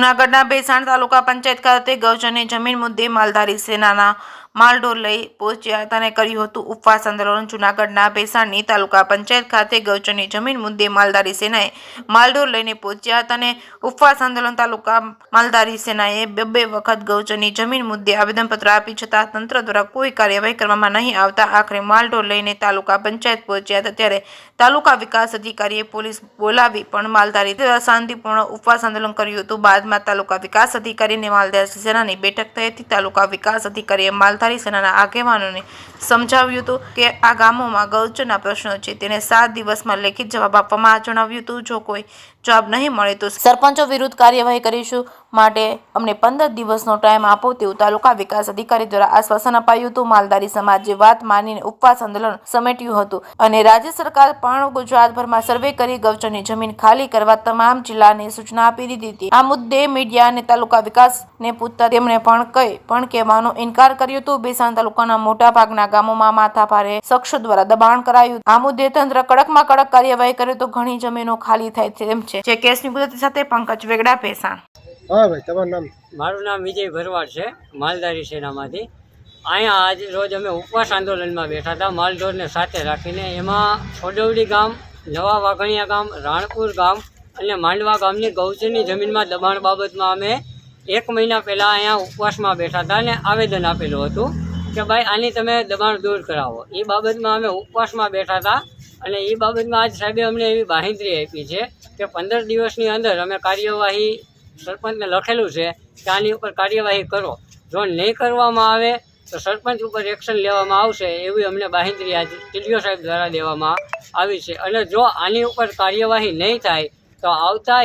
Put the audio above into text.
જૂનાગઢના ભેસાણ તાલુકા પંચાયત ખાતે ગૌચરની જમીન મુદ્દે માલધારી સેનાના માલઢોર લઈ પહોંચ્યા હતા અને કર્યું હતું ઉપવાસ આંદોલન। જૂનાગઢના ભેસાણની તાલુકા પંચાયત ખાતે ગૌચરની જમીન મુદ્દે માલધારી સેનાએ માલઢોર લઈને પહોંચ્યા હતા અને ઉપવાસ આંદોલન તાલુકા માલધારી સેનાએ બે વખત ગૌચરની જમીન મુદ્દે આવેદનપત્ર આપી છતાં તંત્ર દ્વારા કોઈ કાર્યવાહી કરવામાં નહીં આવતા આખરે માલઢોર લઈને તાલુકા પંચાયત પહોંચ્યા હતા। ત્યારે તાલુકા વિકાસ અધિકારીએ પોલીસ બોલાવી પણ માલધારી શાંતિપૂર્ણ ઉપવાસ આંદોલન કર્યું હતું। બાદમાં તાલુકા વિકાસ અધિકારી અને માલધારી સેનાની બેઠક થઈ હતી। તાલુકા વિકાસ અધિકારીએ માલધારી સેનાના આગેવાનોને સમજાવ્યું હતું કે આ ગામોમાં ગૌચરના પ્રશ્નો છે તેને 7 દિવસમાં લેખિત જવાબ આપવામાં જણાવ્યું હતું। જો કોઈ જવાબ નહીં મળે તો સરપંચો વિરુદ્ધ કાર્યવાહી કરીશું, માટે અમને 15 દિવસનો ટાઈમ આપો તેવું તાલુકા વિકાસ અધિકારી દ્વારા આશ્વાસન અપાયું હતું। માલધારી સમાજે વાત માનીને ઉપવાસ આંદોલન સમેટ્યું હતું અને રાજ્ય સરકાર પણ ગુજરાતભરમાં સર્વે કરી ગૌચરની જમીન ખાલી કરવા તમામ જિલ્લાને સૂચના આપી દીધી હતી। આ મુદ્દે મીડિયા અને તાલુકા વિકાસને પૂછતા તેમણે પણ કહેવાનો ઇનકાર કર્યો હતો। ભેસાણ તાલુકાના મોટા ભાગના ગામોમાં માથાભારે શખ્સો દ્વારા દબાણ કરાયું। આ મુદ્દે તંત્ર કડકમાં કડક કાર્યવાહી કરે તો ઘણી જમીનો ખાલી થાય તેમ છે। જે કેસની ગુજરાતી સાથે પંકજ વેગડા, ભેસાણ। હા ભાઈ, તમારું નામ? મારું નામ વિજય ભરવાડ છે, માલધારી સેનામાંથી। અહીંયા આજ રોજ અમે ઉપવાસ આંદોલનમાં બેઠા હતા માલઢોરને સાથે રાખીને। એમાં છોડવડી ગામ, નવા વાઘણિયા ગામ, રાણપુર ગામ અને માંડવા ગામની ગૌચરની જમીનમાં દબાણ બાબતમાં અમે 1 મહિના પહેલાં અહીંયા ઉપવાસમાં બેઠા હતા અને આવેદન આપેલું હતું કે ભાઈ આની તમે દબાણ દૂર કરાવો। એ બાબતમાં અમે ઉપવાસમાં બેઠા હતા અને એ બાબતમાં આજ સાહેબે અમને એવી બાંહેધરી આપી છે કે 15 દિવસની અંદર અમે કાર્યવાહી સરપંચને લખેલું છે કે આની ઉપર કાર્યવાહી કરો, જો નહીં કરવામાં આવે તો સરપંચ ઉપર એક્શન લેવામાં આવશે એવી અમને બાંહેધરી આજ ટીડીઓ સાહેબ દ્વારા દેવામાં આવી છે। અને જો આની ઉપર કાર્યવાહી નહીં થાય તો આવતા